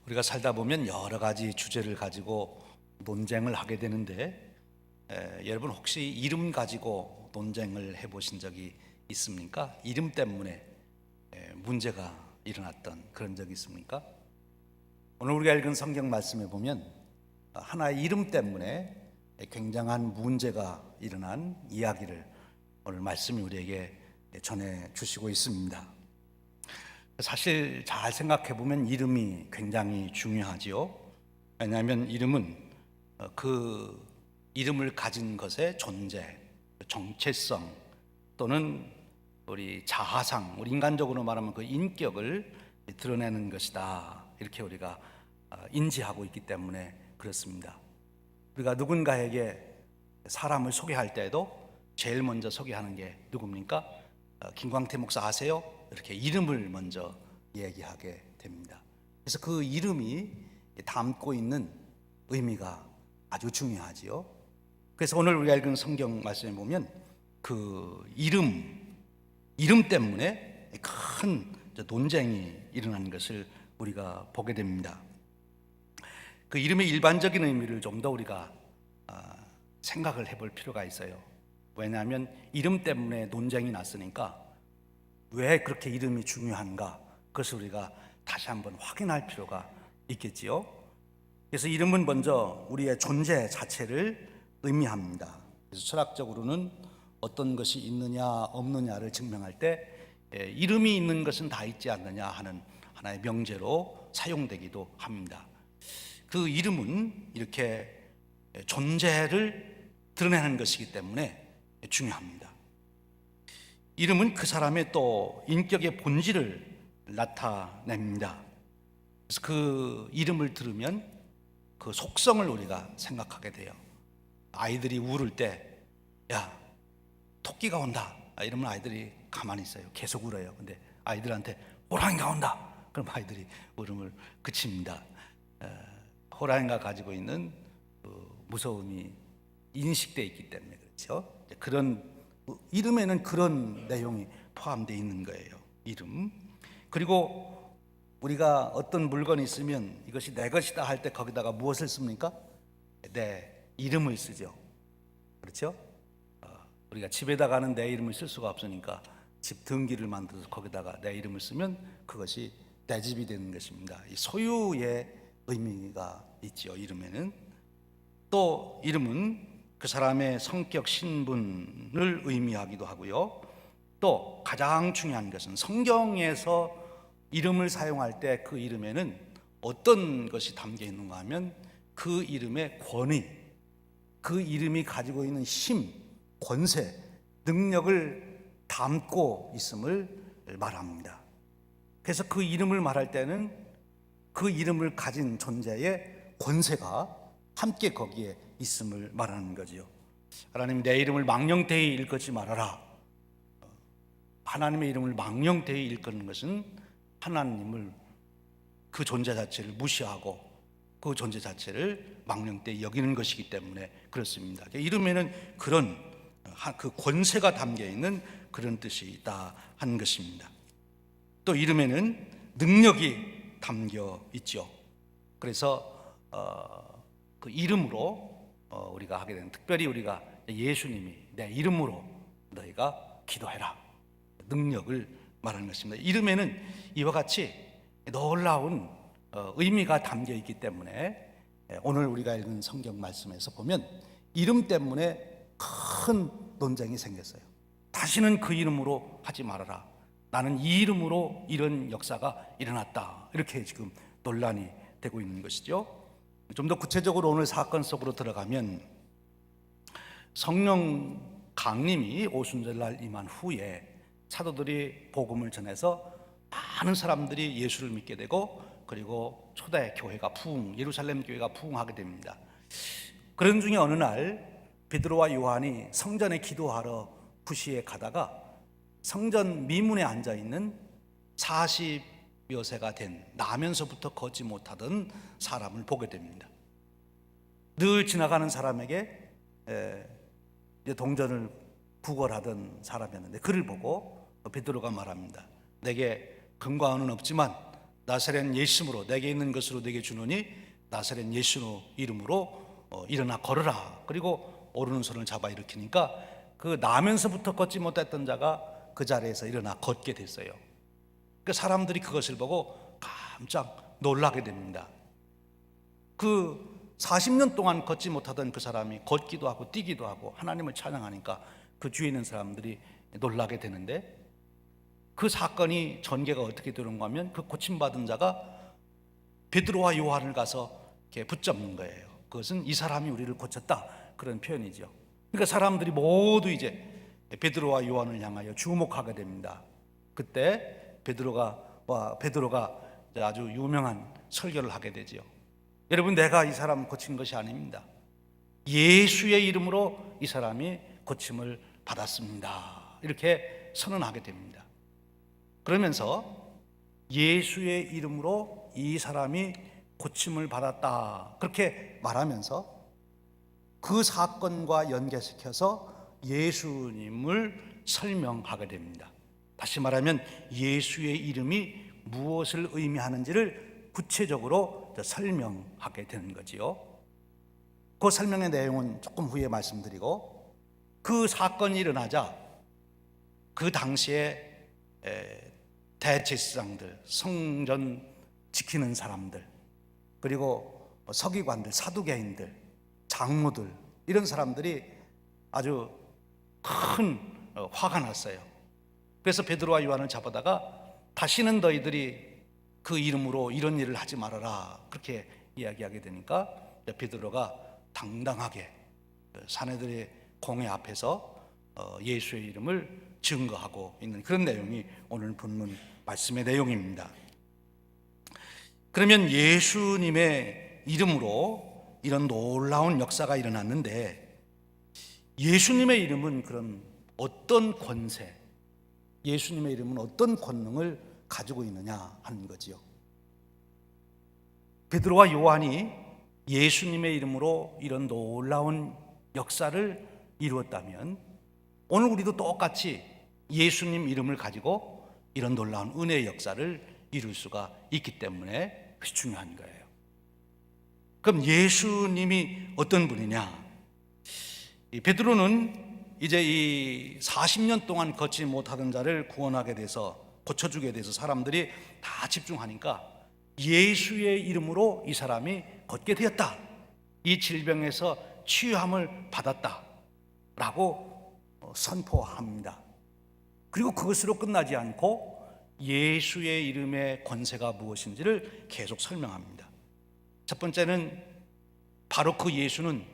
우리가 살다 보면 여러 가지 주제를 가지고 논쟁을 하게 되는데 여러분 혹시 이름 가지고 논쟁을 해보신 적이 있습니까? 이름 때문에 문제가 일어났던 그런 적이 있습니까? 오늘 우리가 읽은 성경 말씀에 보면 하나의 이름 때문에 굉장한 문제가 일어난 이야기를 오늘 말씀이 우리에게 전해 주시고 있습니다. 사실 잘 생각해 보면 이름이 굉장히 중요하지요. 왜냐하면 이름은 그 이름을 가진 것의 존재, 정체성 또는 우리 자아상, 우리 인간적으로 말하면 그 인격을 드러내는 것이다. 이렇게 우리가 인지하고 있기 때문에 그렇습니다. 우리가 누군가에게 사람을 소개할 때에도 제일 먼저 소개하는 게 누굽니까? 김광태 목사 아세요? 이렇게 이름을 먼저 얘기하게 됩니다. 그래서 그 이름이 담고 있는 의미가 아주 중요하지요. 그래서 오늘 우리가 읽은 성경 말씀에 보면 그 이름 때문에 큰 논쟁이 일어나는 것을 우리가 보게 됩니다. 그 이름의 일반적인 의미를 좀 더 우리가 생각을 해볼 필요가 있어요. 왜냐하면 이름 때문에 논쟁이 났으니까 왜 그렇게 이름이 중요한가? 그것을 우리가 다시 한번 확인할 필요가 있겠지요. 그래서 이름은 먼저 우리의 존재 자체를 의미합니다. 그래서 철학적으로는 어떤 것이 있느냐 없느냐를 증명할 때 이름이 있는 것은 다 있지 않느냐 하는 하나의 명제로 사용되기도 합니다. 그 이름은 이렇게 존재를 드러내는 것이기 때문에 중요합니다. 이름은 그 사람의 또 인격의 본질을 나타냅니다. 그래서 그 이름을 들으면 그 속성을 우리가 생각하게 돼요. 아이들이 울을 때, 야, 토끼가 온다. 이러면 아이들이 가만히 있어요. 계속 울어요. 근데 아이들한테 호랑이가 온다. 그럼 아이들이 울음을 그칩니다. 호랑이가 가지고 있는 그 무서움이 인식되어 있기 때문에 그렇죠. 그런 이름에는 그런 내용이 포함되어 있는 거예요. 이름. 그리고 우리가 어떤 물건이 있으면 이것이 내 것이다 할 때 거기다가 무엇을 씁니까? 내 이름을 쓰죠. 그렇죠? 우리가 집에다가는 내 이름을 쓸 수가 없으니까 집 등기를 만들어서 거기다가 내 이름을 쓰면 그것이 내 집이 되는 것입니다. 이 소유의 의미가 있죠. 이름에는. 또 이름은 그 사람의 성격, 신분을 의미하기도 하고요. 또 가장 중요한 것은 성경에서 이름을 사용할 때 그 이름에는 어떤 것이 담겨 있는가 하면 그 이름의 권위, 그 이름이 가지고 있는 힘, 권세, 능력을 담고 있음을 말합니다. 그래서 그 이름을 말할 때는 그 이름을 가진 존재의 권세가 함께 거기에 있음을 말하는 거지요. 하나님, 내 이름을 망령되이 일컫지 말아라. 하나님의 이름을 망령되이 일컫는 것은 하나님을, 그 존재 자체를 무시하고 그 존재 자체를 망령되이 여기는 것이기 때문에 그렇습니다. 이름에는 그런 그 권세가 담겨 있는 그런 뜻이 있다 하는 것입니다. 또 이름에는 능력이 담겨 있죠. 그래서 그 이름으로 우리가 하게 되는, 특별히 우리가 예수님이 내 이름으로 너희가 기도해라, 능력을 말하는 것입니다. 이름에는 이와 같이 놀라운 의미가 담겨 있기 때문에 오늘 우리가 읽은 성경 말씀에서 보면 이름 때문에 큰 논쟁이 생겼어요. 다시는 그 이름으로 하지 말아라. 나는 이 이름으로 이런 역사가 일어났다. 이렇게 지금 논란이 되고 있는 것이죠. 좀 더 구체적으로 오늘 사건 속으로 들어가면 성령 강림이 오순절날 임한 후에 사도들이 복음을 전해서 많은 사람들이 예수를 믿게 되고, 그리고 초대 교회가 예루살렘 교회가 부흥하게 됩니다. 그런 중에 어느 날 베드로와 요한이 성전에 기도하러 부시에 가다가 성전 미문에 앉아 있는 40여 세가 된, 나면서부터 걷지 못하던 사람을 보게 됩니다. 늘 지나가는 사람에게 동전을 구걸하던 사람이었는데 그를 보고 베드로가 말합니다. 내게 금과 은은 없지만 나사렛 예수로 내게 있는 것으로 내게 주노니 나사렛 예수 이름으로 일어나 걸어라. 그리고 오르는 손을 잡아 일으키니까 그 나면서부터 걷지 못했던 자가 그 자리에서 일어나 걷게 됐어요. 그 사람들이 그것을 보고 깜짝 놀라게 됩니다. 그 40년 동안 걷지 못하던 그 사람이 걷기도 하고 뛰기도 하고 하나님을 찬양하니까 그 뒤에 있는 사람들이 놀라게 되는데, 그 사건이 전개가 어떻게 되는가 하면 그 고침받은 자가 베드로와 요한을 가서 이렇게 붙잡는 거예요. 그것은 이 사람이 우리를 고쳤다, 그런 표현이죠. 그러니까 사람들이 모두 이제 베드로와 요한을 향하여 주목하게 됩니다. 그때 베드로가 아주 유명한 설교를 하게 되죠. 여러분, 내가 이 사람 고친 것이 아닙니다. 예수의 이름으로 이 사람이 고침을 받았습니다. 이렇게 선언하게 됩니다. 그러면서 예수의 이름으로 이 사람이 고침을 받았다, 그렇게 말하면서 그 사건과 연계시켜서 예수님을 설명하게 됩니다. 다시 말하면 예수의 이름이 무엇을 의미하는지를 구체적으로 설명하게 되는 거지요. 그 설명의 내용은 조금 후에 말씀드리고, 그 사건이 일어나자 그 당시에 대제사장들, 성전 지키는 사람들, 그리고 서기관들, 사두개인들, 장로들, 이런 사람들이 아주 큰 화가 났어요. 그래서 베드로와 요한을 잡아다가 다시는 너희들이 그 이름으로 이런 일을 하지 말아라, 그렇게 이야기하게 되니까 베드로가 당당하게 사내들의 공회 앞에서 예수의 이름을 증거하고 있는 그런 내용이 오늘 본문 말씀의 내용입니다. 그러면 예수님의 이름으로 이런 놀라운 역사가 일어났는데, 예수님의 이름은 그런 어떤 권세, 예수님의 이름은 어떤 권능을 가지고 있느냐 하는 거지요. 베드로와 요한이 예수님의 이름으로 이런 놀라운 역사를 이루었다면, 오늘 우리도 똑같이 예수님 이름을 가지고 이런 놀라운 은혜의 역사를 이룰 수가 있기 때문에 그것이 중요한 거예요. 그럼 예수님이 어떤 분이냐? 베드로는 이제 이 40년 동안 걷지 못하던 자를 구원하게 돼서, 고쳐주게 돼서 사람들이 다 집중하니까 예수의 이름으로 이 사람이 걷게 되었다, 이 질병에서 치유함을 받았다 라고 선포합니다. 그리고 그것으로 끝나지 않고 예수의 이름의 권세가 무엇인지를 계속 설명합니다. 첫 번째는 바로 그 예수는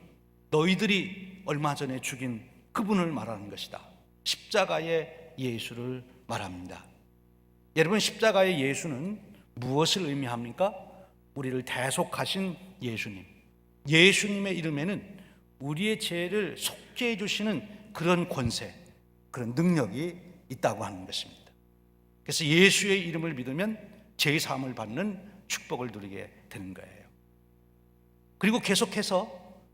너희들이 얼마 전에 죽인 그분을 말하는 것이다. 십자가의 예수를 말합니다. 여러분, 십자가의 예수는 무엇을 의미합니까? 우리를 대속하신 예수님, 예수님의 이름에는 우리의 죄를 속죄해 주시는 그런 권세, 그런 능력이 있다고 하는 것입니다. 그래서 예수의 이름을 믿으면 죄 사함을 받는 축복을 누리게 되는 거예요. 그리고 계속해서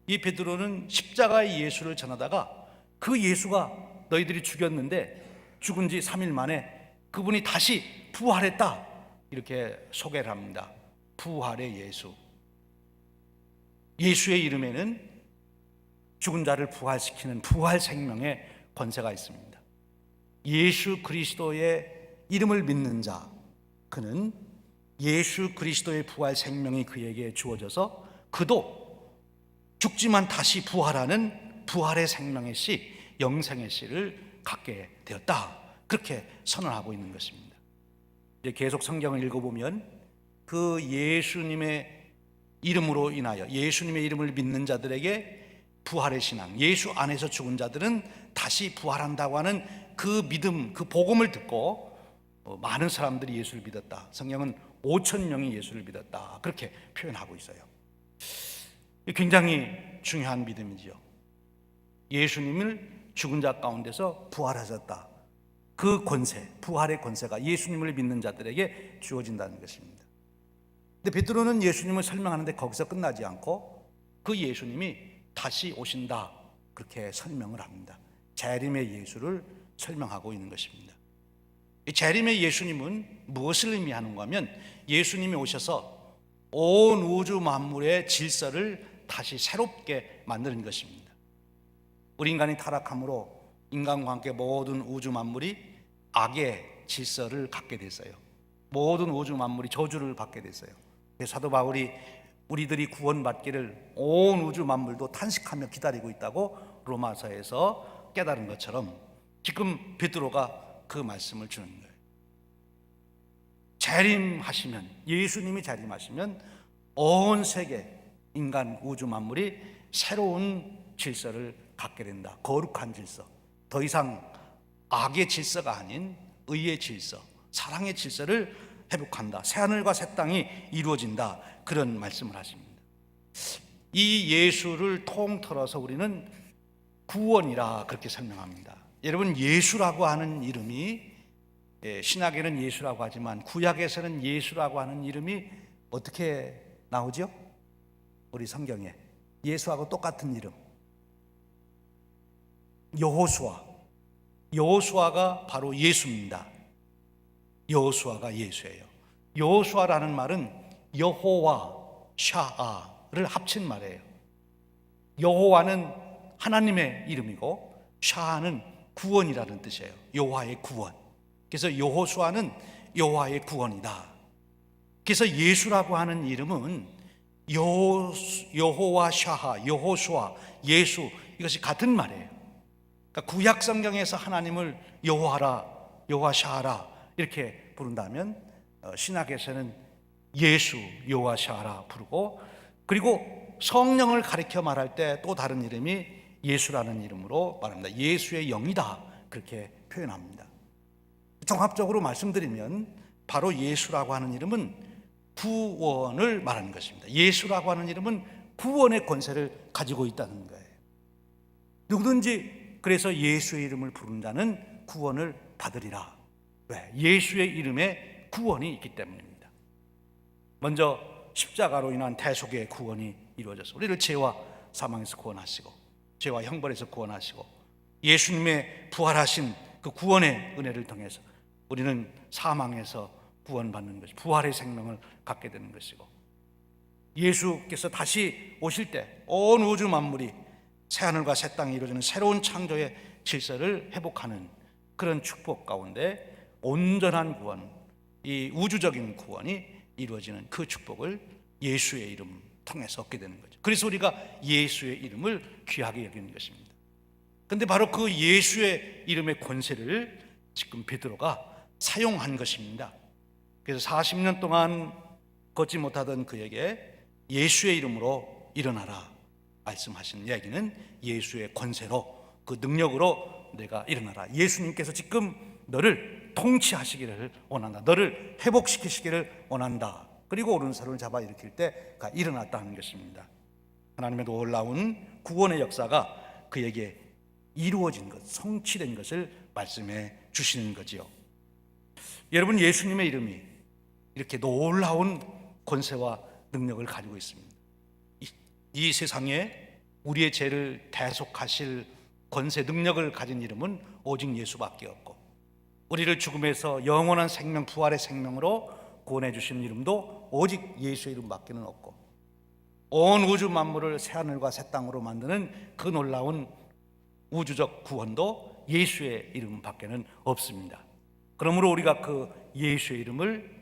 이 베드로는 십자가의 예수를 전하다가 그 예수가 너희들이 죽였는데 죽은 지 3일 만에 그분이 다시 부활했다, 이렇게 소개를 합니다. 부활의 예수. 예수의 이름에는 죽은 자를 부활시키는 부활 생명의 권세가 있습니다. 예수 그리스도의 이름을 믿는 자, 그는 예수 그리스도의 부활 생명이 그에게 주어져서 그도 죽지만 다시 부활하는 부활의 생명의 씨, 영생의 씨를 갖게 되었다, 그렇게 선언하고 있는 것입니다. 이제 계속 성경을 읽어보면 그 예수님의 이름으로 인하여, 예수님의 이름을 믿는 자들에게 부활의 신앙, 예수 안에서 죽은 자들은 다시 부활한다고 하는 그 믿음, 그 복음을 듣고 많은 사람들이 예수를 믿었다. 성경은 5,000명이 예수를 믿었다, 그렇게 표현하고 있어요. 굉장히 중요한 믿음이죠. 예수님을 죽은 자 가운데서 부활하셨다, 그 권세, 부활의 권세가 예수님을 믿는 자들에게 주어진다는 것입니다. 근데 베드로는 예수님을 설명하는데 거기서 끝나지 않고 그 예수님이 다시 오신다, 그렇게 설명을 합니다. 재림의 예수를 설명하고 있는 것입니다. 이 재림의 예수님은 무엇을 의미하는가 하면 예수님이 오셔서 온 우주 만물의 질서를 다시 새롭게 만드는 것입니다. 우리 인간이 타락함으로 인간과 함께 모든 우주 만물이 악의 질서를 갖게 됐어요. 모든 우주 만물이 저주를 받게 됐어요. 사도 바울이 우리들이 구원받기를 온 우주 만물도 탄식하며 기다리고 있다고 로마서에서 깨달은 것처럼 지금 베드로가 그 말씀을 주는 거예요. 재림하시면, 예수님이 재림하시면 온 세계 인간 우주 만물이 새로운 질서를 갖게 된다. 거룩한 질서, 더 이상 악의 질서가 아닌 의의 질서, 사랑의 질서를 회복한다. 새하늘과 새 땅이 이루어진다. 그런 말씀을 하십니다. 이 예수를 통틀어서 우리는 구원이라 그렇게 설명합니다. 여러분, 예수라고 하는 이름이, 신약에는 예수라고 하지만 구약에서는 예수라고 하는 이름이 어떻게 나오죠? 우리 성경에 예수하고 똑같은 이름, 여호수아. 여호수아가 바로 예수입니다. 여호수아가 예수예요. 여호수아라는 말은 여호와 샤아를 합친 말이에요. 여호와는 하나님의 이름이고 샤아는 구원이라는 뜻이에요. 여호와의 구원. 그래서 여호수아는 여호와의 구원이다. 그래서 예수라고 하는 이름은 여호와 샤아, 여호수아, 예수, 이것이 같은 말이에요. 그러니까 구약 성경에서 하나님을 여호와라, 여호와 샤아라 이렇게 부른다면 신약에서는 예수, 여호와 샤아라 부르고, 그리고 성령을 가리켜 말할 때 또 다른 이름이 예수라는 이름으로 말합니다. 예수의 영이다 그렇게 표현합니다. 종합적으로 말씀드리면 바로 예수라고 하는 이름은 구원을 말하는 것입니다. 예수라고 하는 이름은 구원의 권세를 가지고 있다는 거예요. 누구든지 그래서 예수의 이름을 부른 자는 구원을 받으리라. 왜? 예수의 이름에 구원이 있기 때문입니다. 먼저 십자가로 인한 대속의 구원이 이루어져서 우리를 죄와 사망에서 구원하시고 죄와 형벌에서 구원하시고 예수님의 부활하신 그 구원의 은혜를 통해서 우리는 사망에서 구원받는 것이, 부활의 생명을 갖게 되는 것이고, 예수께서 다시 오실 때 온 우주 만물이 새하늘과 새 땅이 이루어지는 새로운 창조의 질서를 회복하는 그런 축복 가운데 온전한 구원, 이 우주적인 구원이 이루어지는 그 축복을 예수의 이름 통해서 얻게 되는 거죠. 그래서 우리가 예수의 이름을 귀하게 여기는 것입니다. 그런데 바로 그 예수의 이름의 권세를 지금 베드로가 사용한 것입니다. 그래서 40년 동안 걷지 못하던 그에게 예수의 이름으로 일어나라 말씀하신 이야기는 예수의 권세로, 그 능력으로 내가 일어나라. 예수님께서 지금 너를 통치하시기를 원한다. 너를 회복시키시기를 원한다. 그리고 오른손을 잡아 일으킬 때가 일어났다는 것입니다. 하나님의 놀라운 구원의 역사가 그에게 이루어진 것, 성취된 것을 말씀해 주시는 거지요. 여러분, 예수님의 이름이 이렇게 놀라운 권세와 능력을 가지고 있습니다. 이 세상에 우리의 죄를 대속하실 권세, 능력을 가진 이름은 오직 예수밖에 없고, 우리를 죽음에서 영원한 생명, 부활의 생명으로 구원해 주시는 이름도 오직 예수의 이름밖에는 없고, 온 우주 만물을 새하늘과 새 땅으로 만드는 그 놀라운 우주적 구원도 예수의 이름밖에는 없습니다. 그러므로 우리가 그 예수의 이름을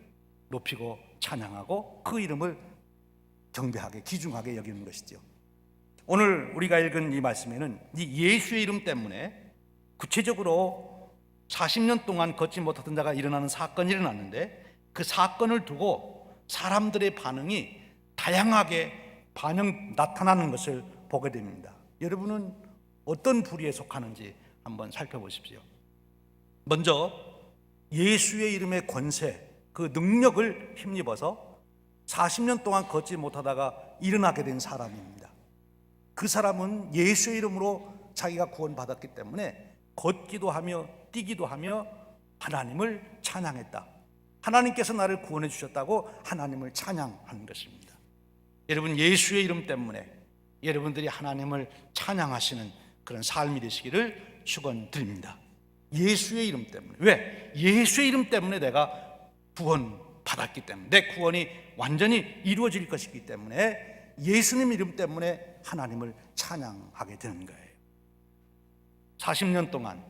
높이고 찬양하고 그 이름을 경배하게, 귀중하게 여기는 것이죠. 오늘 우리가 읽은 이 말씀에는 이 예수의 이름 때문에 구체적으로 40년 동안 걷지 못하던 자가 일어나는 사건이 일어났는데, 그 사건을 두고 사람들의 반응이 다양하게 나타나는 것을 보게 됩니다. 여러분은 어떤 부류에 속하는지 한번 살펴보십시오. 먼저 예수의 이름의 권세, 그 능력을 힘입어서 40년 동안 걷지 못하다가 일어나게 된 사람입니다. 그 사람은 예수의 이름으로 자기가 구원받았기 때문에 걷기도 하며 뛰기도 하며 하나님을 찬양했다. 하나님께서 나를 구원해 주셨다고 하나님을 찬양하는 것입니다. 여러분, 예수의 이름 때문에 여러분들이 하나님을 찬양하시는 그런 삶이 되시기를 축원드립니다. 예수의 이름 때문에. 왜? 예수의 이름 때문에 내가 구원 받았기 때문에, 내 구원이 완전히 이루어질 것이기 때문에 예수님 이름 때문에 하나님을 찬양하게 되는 거예요. 40년 동안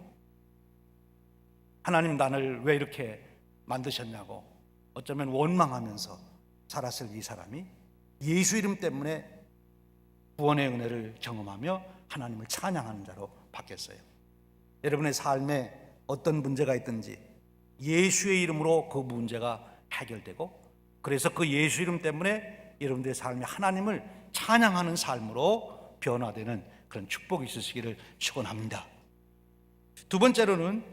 하나님 나를 왜 이렇게 만드셨냐고 어쩌면 원망하면서 살았을 이 사람이 예수 이름 때문에 구원의 은혜를 경험하며 하나님을 찬양하는 자로 바뀌었어요. 여러분의 삶에 어떤 문제가 있든지 예수의 이름으로 그 문제가 해결되고, 그래서 그 예수 이름 때문에 여러분들의 삶이 하나님을 찬양하는 삶으로 변화되는 그런 축복이 있으시기를 축원합니다. 두 번째로는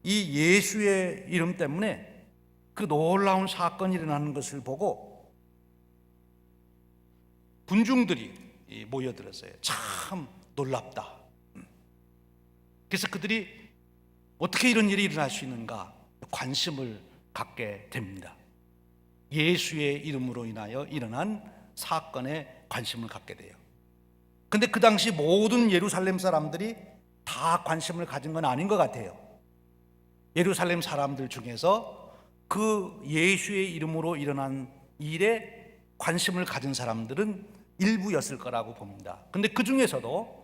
이 예수의 이름 때문에 그 놀라운 사건이 일어나는 것을 보고 군중들이 모여들었어요. 참 놀랍다. 그래서 그들이 어떻게 이런 일이 일어날 수 있는가 관심을 갖게 됩니다. 예수의 이름으로 인하여 일어난 사건에 관심을 갖게 돼요. 근데 그 당시 모든 예루살렘 사람들이 다 관심을 가진 건 아닌 것 같아요. 예루살렘 사람들 중에서 그 예수의 이름으로 일어난 일에 관심을 가진 사람들은 일부였을 거라고 봅니다. 근데 그 중에서도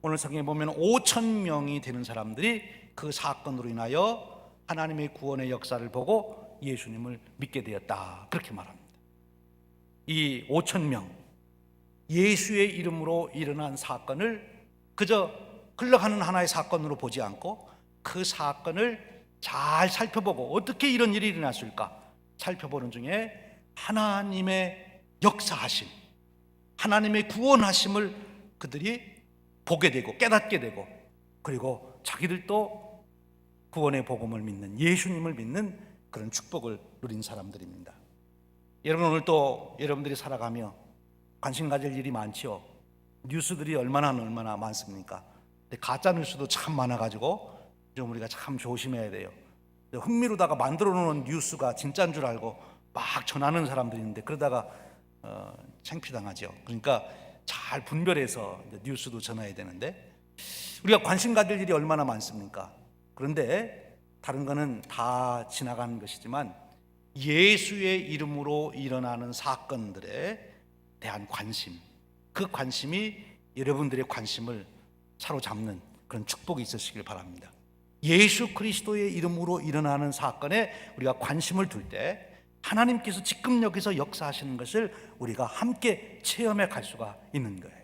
오늘 성경에 보면 5,000명이 되는 사람들이 그 사건으로 인하여 하나님의 구원의 역사를 보고 예수님을 믿게 되었다, 그렇게 말합니다. 이 5,000명, 예수의 이름으로 일어난 사건을 그저 흘러가는 하나의 사건으로 보지 않고 그 사건을 잘 살펴보고 어떻게 이런 일이 일어났을까 살펴보는 중에 하나님의 역사하심, 하나님의 구원하심을 그들이 보게 되고 깨닫게 되고, 그리고 자기들도 구원의 복음을 믿는, 예수님을 믿는 그런 축복을 누린 사람들입니다. 여러분, 오늘 또 여러분들이 살아가며 관심 가질 일이 많지요. 뉴스들이 얼마나 많습니까? 근데 가짜 뉴스도 참 많아가지고 좀 우리가 참 조심해야 돼요. 흥미로다가 만들어 놓은 뉴스가 진짜인 줄 알고 막 전하는 사람들이 있는데 그러다가 창피당하죠. 그러니까 잘 분별해서 뉴스도 전해야 되는데, 우리가 관심 가질 일이 얼마나 많습니까? 그런데 다른 거는 다 지나가는 것이지만 예수의 이름으로 일어나는 사건들에 대한 관심, 그 관심이 여러분들의 관심을 사로잡는 그런 축복이 있으시길 바랍니다. 예수 그리스도의 이름으로 일어나는 사건에 우리가 관심을 둘 때 하나님께서 지금 여기서 역사하시는 것을 우리가 함께 체험해 갈 수가 있는 거예요.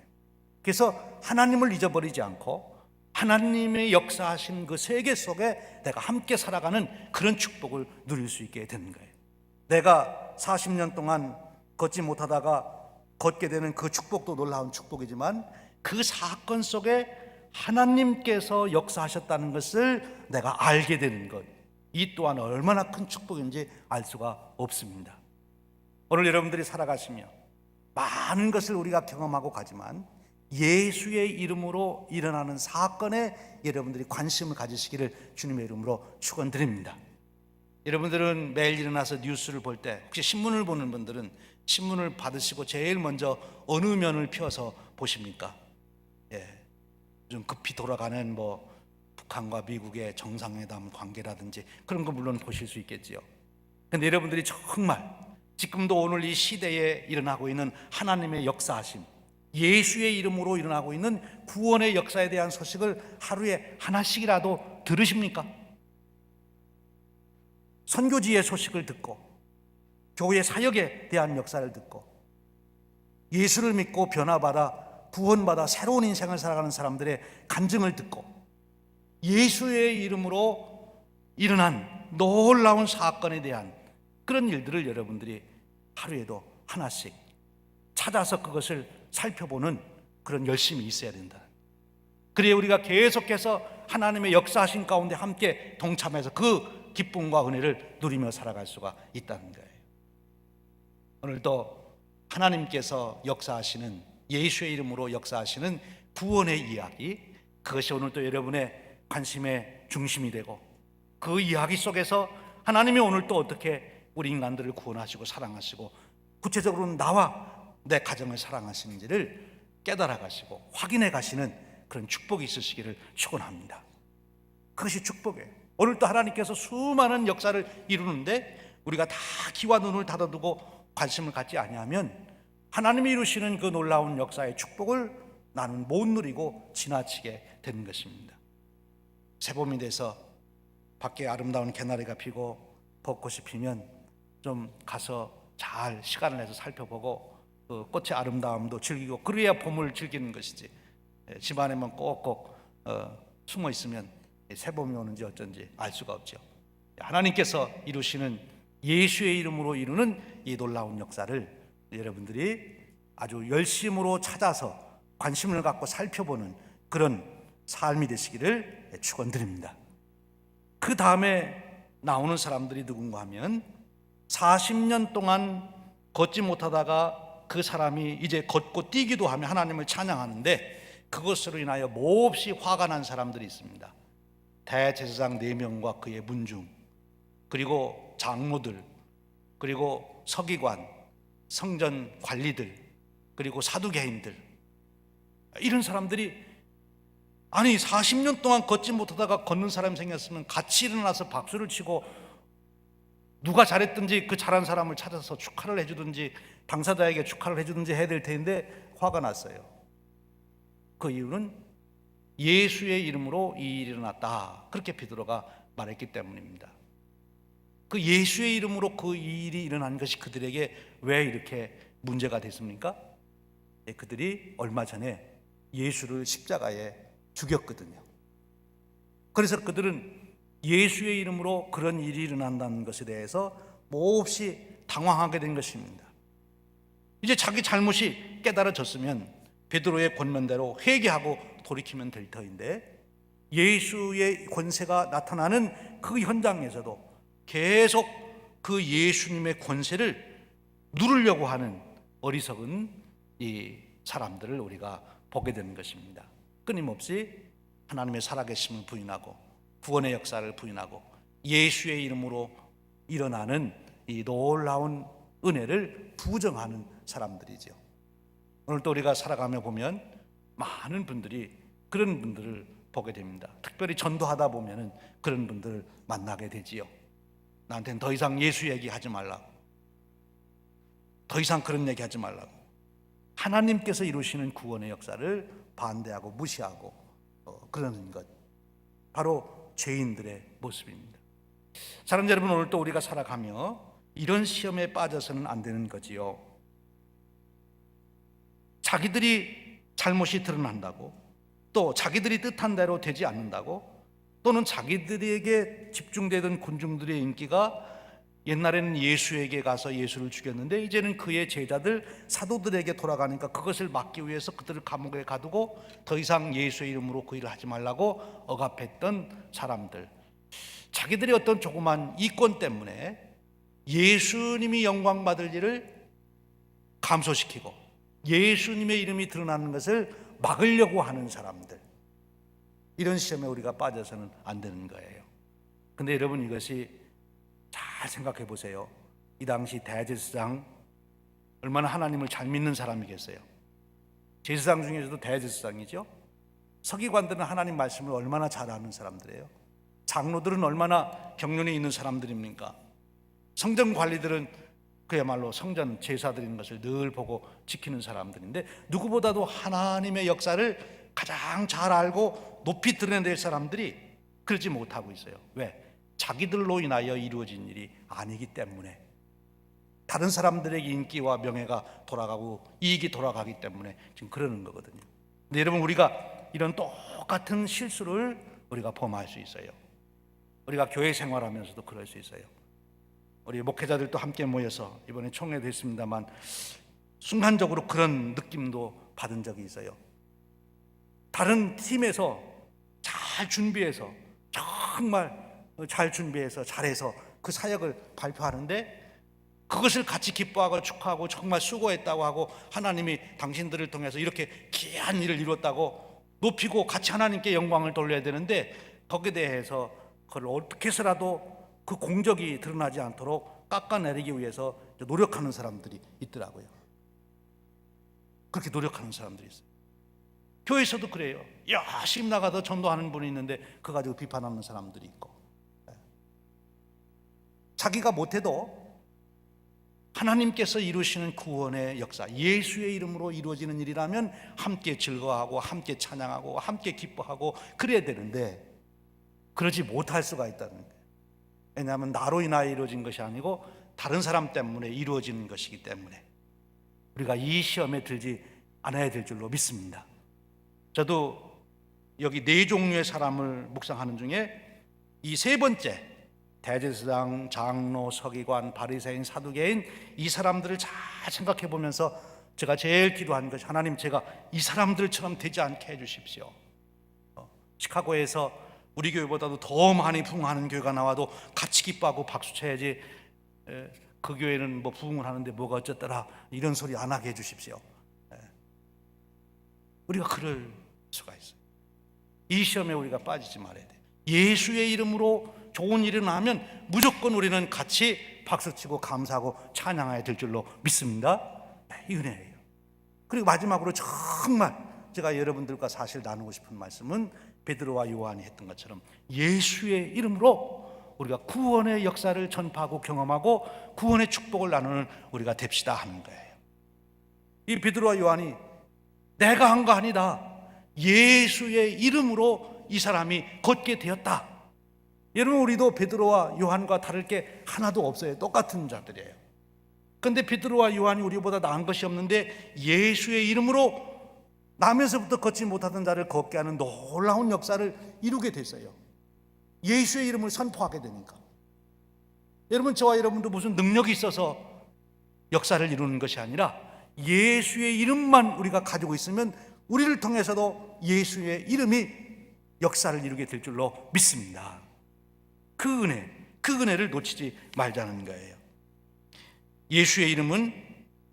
그래서 하나님을 잊어버리지 않고 하나님의 역사하신 그 세계 속에 내가 함께 살아가는 그런 축복을 누릴 수 있게 되는 거예요. 내가 40년 동안 걷지 못하다가 걷게 되는 그 축복도 놀라운 축복이지만 그 사건 속에 하나님께서 역사하셨다는 것을 내가 알게 되는 것, 이 또한 얼마나 큰 축복인지 알 수가 없습니다. 오늘 여러분들이 살아가시며 많은 것을 우리가 경험하고 가지만 예수의 이름으로 일어나는 사건에 여러분들이 관심을 가지시기를 주님의 이름으로 축원드립니다. 여러분들은 매일 일어나서 뉴스를 볼 때, 혹시 신문을 보는 분들은 신문을 받으시고 제일 먼저 어느 면을 펴서 보십니까? 좀 급히 돌아가는 북한과 미국의 정상회담 관계라든지 그런 거 물론 보실 수 있겠지요. 그런데 여러분들이 정말 지금도 오늘 이 시대에 일어나고 있는 하나님의 역사하심, 예수의 이름으로 일어나고 있는 구원의 역사에 대한 소식을 하루에 하나씩이라도 들으십니까? 선교지의 소식을 듣고 교회 사역에 대한 역사를 듣고 예수를 믿고 변화받아 구원받아 새로운 인생을 살아가는 사람들의 간증을 듣고 예수의 이름으로 일어난 놀라운 사건에 대한 그런 일들을 여러분들이 하루에도 하나씩 찾아서 그것을 살펴보는 그런 열심이 있어야 된다. 그래야 우리가 계속해서 하나님의 역사하신 가운데 함께 동참해서 그 기쁨과 은혜를 누리며 살아갈 수가 있다는 거예요. 오늘도 하나님께서 역사하시는, 예수의 이름으로 역사하시는 구원의 이야기, 그것이 오늘도 여러분의 관심의 중심이 되고 그 이야기 속에서 하나님이 오늘 또 어떻게 우리 인간들을 구원하시고 사랑하시고 구체적으로 나와 내 가정을 사랑하시는지를 깨달아 가시고 확인해 가시는 그런 축복이 있으시기를 축원합니다. 그것이 축복이에요. 오늘도 하나님께서 수많은 역사를 이루는데 우리가 다 귀와 눈을 닫아두고 관심을 갖지 아니하면 하나님이 이루시는 그 놀라운 역사의 축복을 나는 못 누리고 지나치게 되는 것입니다. 새봄이 돼서 밖에 아름다운 개나리가 피고 벚꽃이 피면 좀 가서 잘 시간을 내서 살펴보고 그 꽃의 아름다움도 즐기고, 그래야 봄을 즐기는 것이지 집 안에만 꼭꼭 숨어 있으면 새봄이 오는지 어쩐지 알 수가 없죠. 하나님께서 이루시는 예수의 이름으로 이루는 이 놀라운 역사를 여러분들이 아주 열심으로 찾아서 관심을 갖고 살펴보는 그런 삶이 되시기를 축원드립니다. 그 다음에 나오는 사람들이 누군가 하면 40년 동안 걷지 못하다가 그 사람이 이제 걷고 뛰기도 하며 하나님을 찬양하는데 그것으로 인하여 몹시 화가 난 사람들이 있습니다. 대제사장 4명과 그의 문중, 그리고 장로들, 그리고 서기관, 성전 관리들, 그리고 사두개인들, 이런 사람들이 아니 40년 동안 걷지 못하다가 걷는 사람이 생겼으면 같이 일어나서 박수를 치고 누가 잘했든지 그 잘한 사람을 찾아서 축하를 해주든지 당사자에게 축하를 해주든지 해야 될 텐데 화가 났어요. 그 이유는 예수의 이름으로 이 일이 일어났다, 그렇게 베드로가 말했기 때문입니다. 그 예수의 이름으로 그 일이 일어난 것이 그들에게 왜 이렇게 문제가 됐습니까? 그들이 얼마 전에 예수를 십자가에 죽였거든요. 그래서 그들은 예수의 이름으로 그런 일이 일어난다는 것에 대해서 몹시 당황하게 된 것입니다. 이제 자기 잘못이 깨달아졌으면 베드로의 권면대로 회개하고 돌이키면 될 터인데 예수의 권세가 나타나는 그 현장에서도 계속 그 예수님의 권세를 누르려고 하는 어리석은 이 사람들을 우리가 보게 되는 것입니다. 끊임없이 하나님의 살아계심을 부인하고 구원의 역사를 부인하고 예수의 이름으로 일어나는 이 놀라운 은혜를 부정하는 사람들이죠. 오늘 또 우리가 살아가며 보면 많은 분들이 그런 분들을 보게 됩니다. 특별히 전도하다 보면 그런 분들을 만나게 되지요. 나한테는 더 이상 예수 얘기하지 말라고, 더 이상 그런 얘기하지 말라고, 하나님께서 이루시는 구원의 역사를 반대하고 무시하고 그러는 것, 바로 죄인들의 모습입니다. 사랑하는 여러분, 오늘 또 우리가 살아가며 이런 시험에 빠져서는 안 되는 거지요. 자기들이 잘못이 드러난다고, 또 자기들이 뜻한 대로 되지 않는다고, 또는 자기들에게 집중되던 군중들의 인기가 옛날에는 예수에게 가서 예수를 죽였는데 이제는 그의 제자들 사도들에게 돌아가니까 그것을 막기 위해서 그들을 감옥에 가두고 더 이상 예수의 이름으로 그 일을 하지 말라고 억압했던 사람들, 자기들의 어떤 조그만 이권 때문에 예수님이 영광 받을 일을 감소시키고 예수님의 이름이 드러나는 것을 막으려고 하는 사람들, 이런 시험에 우리가 빠져서는 안 되는 거예요. 근데 여러분, 이것이 잘 생각해 보세요. 이 당시 대제사장, 얼마나 하나님을 잘 믿는 사람이겠어요. 제사장 중에서도 대제사장이죠. 서기관들은 하나님 말씀을 얼마나 잘 아는 사람들이에요. 장로들은 얼마나 경륜이 있는 사람들입니까? 성전 관리들은 그야말로 성전 제사 드리는 것을 늘 보고 지키는 사람들인데 누구보다도 하나님의 역사를 가장 잘 알고 높이 드러낼 사람들이 그러지 못하고 있어요. 왜? 자기들로 인하여 이루어진 일이 아니기 때문에, 다른 사람들에게 인기와 명예가 돌아가고 이익이 돌아가기 때문에 지금 그러는 거거든요. 근데 여러분, 우리가 이런 똑같은 실수를 우리가 범할 수 있어요. 우리가 교회 생활하면서도 그럴 수 있어요. 우리 목회자들도 함께 모여서 이번에 총회도 했습니다만 순간적으로 그런 느낌도 받은 적이 있어요. 다른 팀에서 잘 준비해서, 정말 잘 준비해서 잘해서 그 사역을 발표하는데 그것을 같이 기뻐하고 축하하고 정말 수고했다고 하고 하나님이 당신들을 통해서 이렇게 귀한 일을 이뤘다고 높이고 같이 하나님께 영광을 돌려야 되는데 거기에 대해서 그걸 어떻게 해서라도 그 공적이 드러나지 않도록 깎아내리기 위해서 노력하는 사람들이 있더라고요. 그렇게 노력하는 사람들이 있어요. 교회에서도 그래요. 열심히 나가서 전도하는 분이 있는데 그거 가지고 비판하는 사람들이 있고, 자기가 못해도 하나님께서 이루시는 구원의 역사, 예수의 이름으로 이루어지는 일이라면 함께 즐거워하고 함께 찬양하고 함께 기뻐하고 그래야 되는데 그러지 못할 수가 있다는 거예요. 왜냐하면 나로 인하여 이루어진 것이 아니고 다른 사람 때문에 이루어지는 것이기 때문에 우리가 이 시험에 들지 않아야 될 줄로 믿습니다. 저도 여기 4종류의 사람을 묵상하는 중에 이 세 번째, 대제사장, 장로, 서기관, 바리새인, 사두개인, 이 사람들을 잘 생각해 보면서 제가 제일 기도한 것이, 하나님, 제가 이 사람들처럼 되지 않게 해주십시오. 시카고에서 우리 교회보다도 더 많이 부흥하는 교회가 나와도 같이 기뻐하고 박수 쳐야지, 그 교회는 뭐 부흥을 하는데 뭐가 어쨌더라 이런 소리 안 하게 해주십시오. 우리가 그럴 수가 있어요. 이 시험에 우리가 빠지지 말아야 돼요. 예수의 이름으로 좋은 일이 나면 무조건 우리는 같이 박수치고 감사하고 찬양해야 될 줄로 믿습니다. 이 은혜예요. 그리고 마지막으로 정말 제가 여러분들과 사실 나누고 싶은 말씀은 베드로와 요한이 했던 것처럼 예수의 이름으로 우리가 구원의 역사를 전파하고 경험하고 구원의 축복을 나누는 우리가 됩시다 하는 거예요. 이 베드로와 요한이 내가 한 거 아니다, 예수의 이름으로 이 사람이 걷게 되었다. 여러분, 우리도 베드로와 요한과 다를 게 하나도 없어요. 똑같은 자들이에요. 그런데 베드로와 요한이 우리보다 나은 것이 없는데 예수의 이름으로 나면서부터 걷지 못하던 자를 걷게 하는 놀라운 역사를 이루게 됐어요. 예수의 이름을 선포하게 되니까. 여러분, 저와 여러분도 무슨 능력이 있어서 역사를 이루는 것이 아니라 예수의 이름만 우리가 가지고 있으면 우리를 통해서도 예수의 이름이 역사를 이루게 될 줄로 믿습니다. 그 은혜를 놓치지 말자는 거예요. 예수의 이름은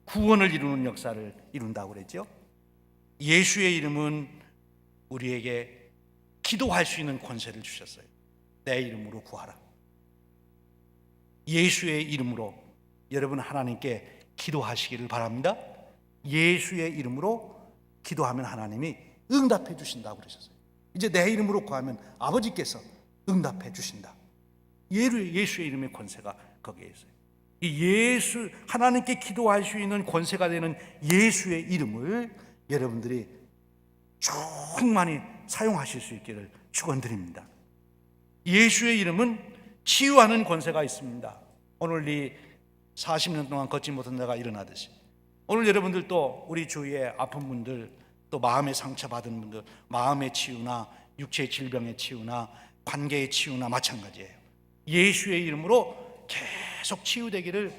구원을 이루는 역사를 이룬다고 그랬죠. 예수의 이름은 우리에게 기도할 수 있는 권세를 주셨어요. 내 이름으로 구하라. 예수의 이름으로 여러분 하나님께 기도하시기를 바랍니다. 예수의 이름으로 기도하면 하나님이 응답해 주신다고 그러셨어요. 이제 내 이름으로 구하면 아버지께서 응답해 주신다. 예수의 이름의 권세가 거기에 있어요. 이 하나님께 기도할 수 있는 권세가 되는 예수의 이름을 여러분들이 충만히 사용하실 수 있기를 축원드립니다. 예수의 이름은 치유하는 권세가 있습니다. 오늘 이 40년 동안 걷지 못한 자가 일어나듯이 오늘 여러분들도 우리 주위에 아픈 분들, 또 마음의 상처받은 분들, 마음의 치유나 육체의 질병의 치유나 관계의 치유나 마찬가지예요. 예수의 이름으로 계속 치유되기를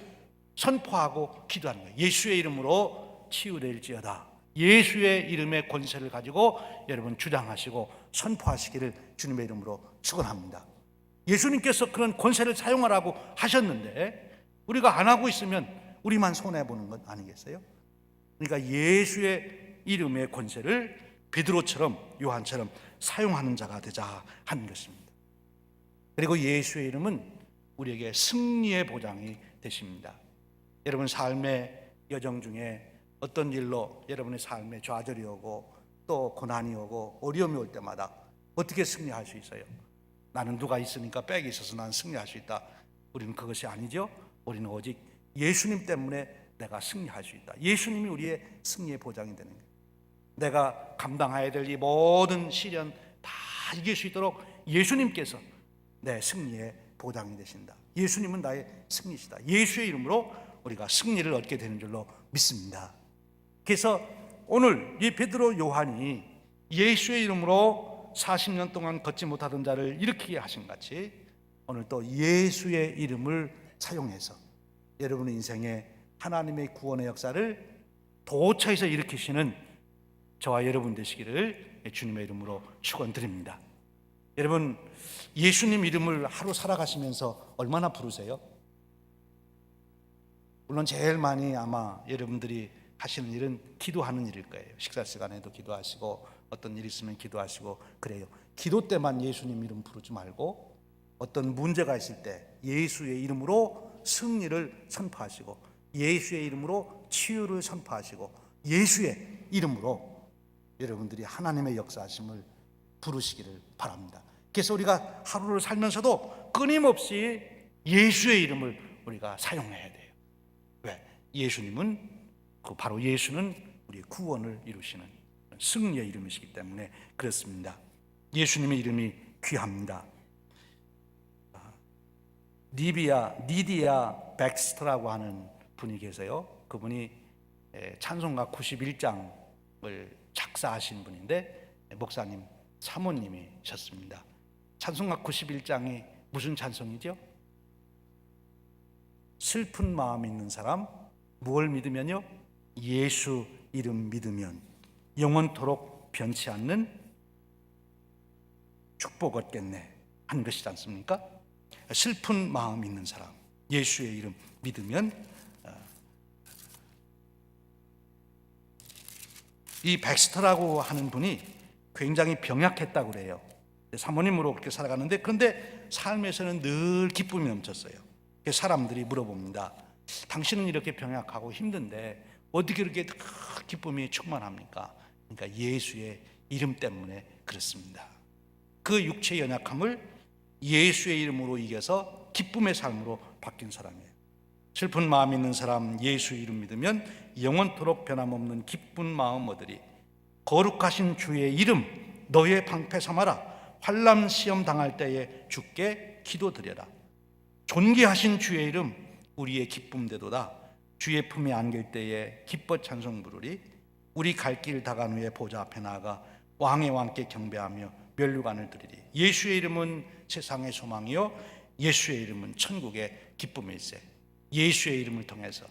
선포하고 기도하는 거예요. 예수의 이름으로 치유될지어다. 예수의 이름의 권세를 가지고 여러분 주장하시고 선포하시기를 주님의 이름으로 축원합니다. 예수님께서 그런 권세를 사용하라고 하셨는데 우리가 안 하고 있으면 우리만 손해보는 건 아니겠어요? 그러니까 예수의 이름의 권세를 베드로처럼 요한처럼 사용하는 자가 되자 하는 것입니다. 그리고 예수의 이름은 우리에게 승리의 보장이 되십니다. 여러분 삶의 여정 중에 어떤 일로 여러분의 삶에 좌절이 오고 또 고난이 오고 어려움이 올 때마다 어떻게 승리할 수 있어요? 나는 누가 있으니까 백이 있어서 나는 승리할 수 있다. 우리는 그것이 아니죠. 우리는 오직 예수님 때문에 내가 승리할 수 있다. 예수님이 우리의 승리의 보장이 되는 거예요. 내가 감당해야 될 이 모든 시련 다 이길 수 있도록 예수님께서 내 승리의 보장이 되신다. 예수님은 나의 승리시다. 예수의 이름으로 우리가 승리를 얻게 되는 줄로 믿습니다. 그래서 오늘 이 베드로 요한이 예수의 이름으로 40년 동안 걷지 못하던 자를 일으키게 하신 같이 오늘 또 예수의 이름을 사용해서 여러분의 인생에 하나님의 구원의 역사를 도처에서 일으키시는 저와 여러분 되시기를 주님의 이름으로 축원드립니다. 여러분 예수님 이름을 하루 살아가시면서 얼마나 부르세요? 물론 제일 많이 아마 여러분들이 하시는 일은 기도하는 일일 거예요. 식사 시간에도 기도하시고 어떤 일 있으면 기도하시고 그래요. 기도 때만 예수님 이름 부르지 말고 어떤 문제가 있을 때 예수의 이름으로 승리를 선포하시고 예수의 이름으로 치유를 선포하시고 예수의 이름으로 여러분들이 하나님의 역사하심을 부르시기를 바랍니다. 그래서 우리가 하루를 살면서도 끊임없이 예수의 이름을 우리가 사용해야 돼요. 왜? 예수님은 바로 예수는 우리의 구원을 이루시는 승리의 이름이시기 때문에 그렇습니다. 예수님의 이름이 귀합니다. 니디아 백스터라고 하는 분이 계세요. 그분이 찬송가 91장을 작사하신 분인데 목사님 사모님이셨습니다. 찬송가 91장이 무슨 찬송이죠? 슬픈 마음 있는 사람 무엇을 믿으면요? 예수 이름 믿으면 영원토록 변치 않는 축복 얻겠네 한 것이지 않습니까? 슬픈 마음 있는 사람 예수의 이름 믿으면 이 백스터라고 하는 분이 굉장히 병약했다고 그래요. 사모님으로 그렇게 살아가는데 그런데 삶에서는 늘 기쁨이 넘쳤어요. 사람들이 물어봅니다. 당신은 이렇게 병약하고 힘든데 어떻게 이렇게 기쁨이 충만합니까? 그러니까 예수의 이름 때문에 그렇습니다. 그 육체의 연약함을 예수의 이름으로 이겨서 기쁨의 삶으로 바뀐 사람이에요. 슬픈 마음 있는 사람 예수의 이름 믿으면 영원토록 변함없는 기쁜 마음 얻으리. 거룩하신 주의 이름 너의 방패 삼아라. 환난 시험 당할 때에 주께 기도드려라. 존귀하신 주의 이름 우리의 기쁨 되도다. 주의 품에 안길 때에 기뻐 찬송 부르리. 우리 갈 길 다간 후에 보좌 앞에 나아가 왕의 왕께 경배하며 면류관을 드리리. 예수의 이름은 세상의 소망이요 예수의 이름은 천국의 기쁨일세. 예수의 이름을 통해서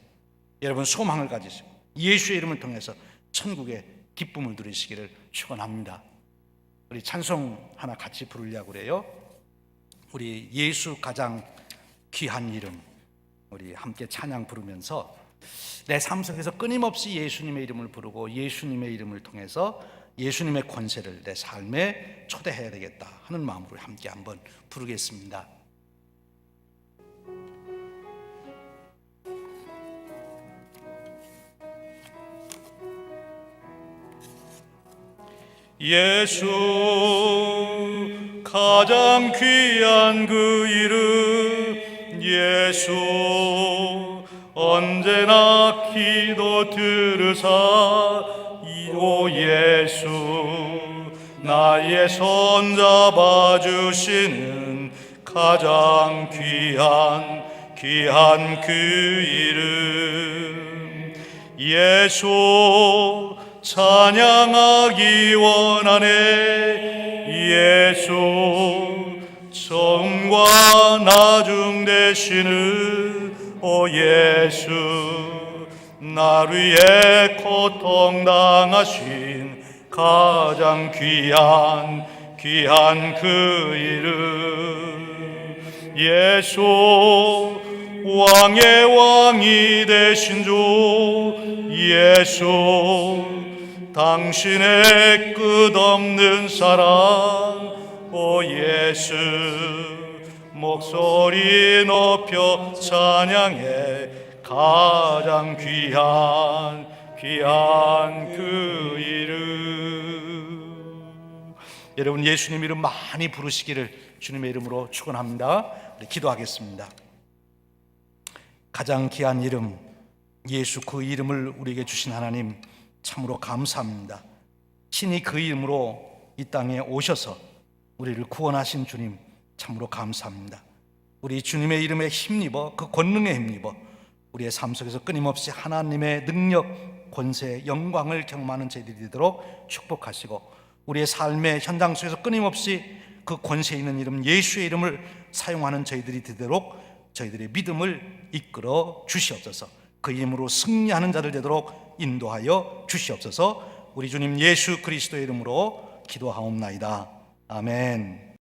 여러분 소망을 가지시고 예수의 이름을 통해서 천국의 기쁨을 누리시기를 축원합니다. 우리 찬송 하나 같이 부르려고 그래요. 우리 예수 가장 귀한 이름 우리 함께 찬양 부르면서 내 삶 속에서 끊임없이 예수님의 이름을 부르고 예수님의 이름을 통해서 예수님의 권세를 내 삶에 초대해야 되겠다 하는 마음으로 함께 한번 부르겠습니다. 예수 가장 귀한 그 이름 예수 언제나 기도 들으사 오 예수 나의 손 잡아주시는 가장 귀한 그 이름 예수 찬양하기 원하네 예수 처음과 나중 되시는 오 예수 나를 위해 고통당하신 가장 귀한 그 이름 예수 왕의 왕이 되신 주 예수 당신의 끝없는 사랑 오 예수 목소리 높여 찬양해 가장 귀한 그 이름 여러분 예수님 이름 많이 부르시기를 주님의 이름으로 축원합니다. 우리 기도하겠습니다. 가장 귀한 이름 예수 그 이름을 우리에게 주신 하나님 참으로 감사합니다. 신이 그 이름으로 이 땅에 오셔서 우리를 구원하신 주님 참으로 감사합니다. 우리 주님의 이름에 힘입어 그 권능에 힘입어 우리의 삶 속에서 끊임없이 하나님의 능력, 권세, 영광을 경험하는 저희들이 되도록 축복하시고 우리의 삶의 현장 속에서 끊임없이 그 권세 있는 이름 예수의 이름을 사용하는 저희들이 되도록 저희들의 믿음을 이끌어 주시옵소서. 그 이름으로 승리하는 자들 되도록 인도하여 주시옵소서. 우리 주님 예수 그리스도의 이름으로 기도하옵나이다. 아멘.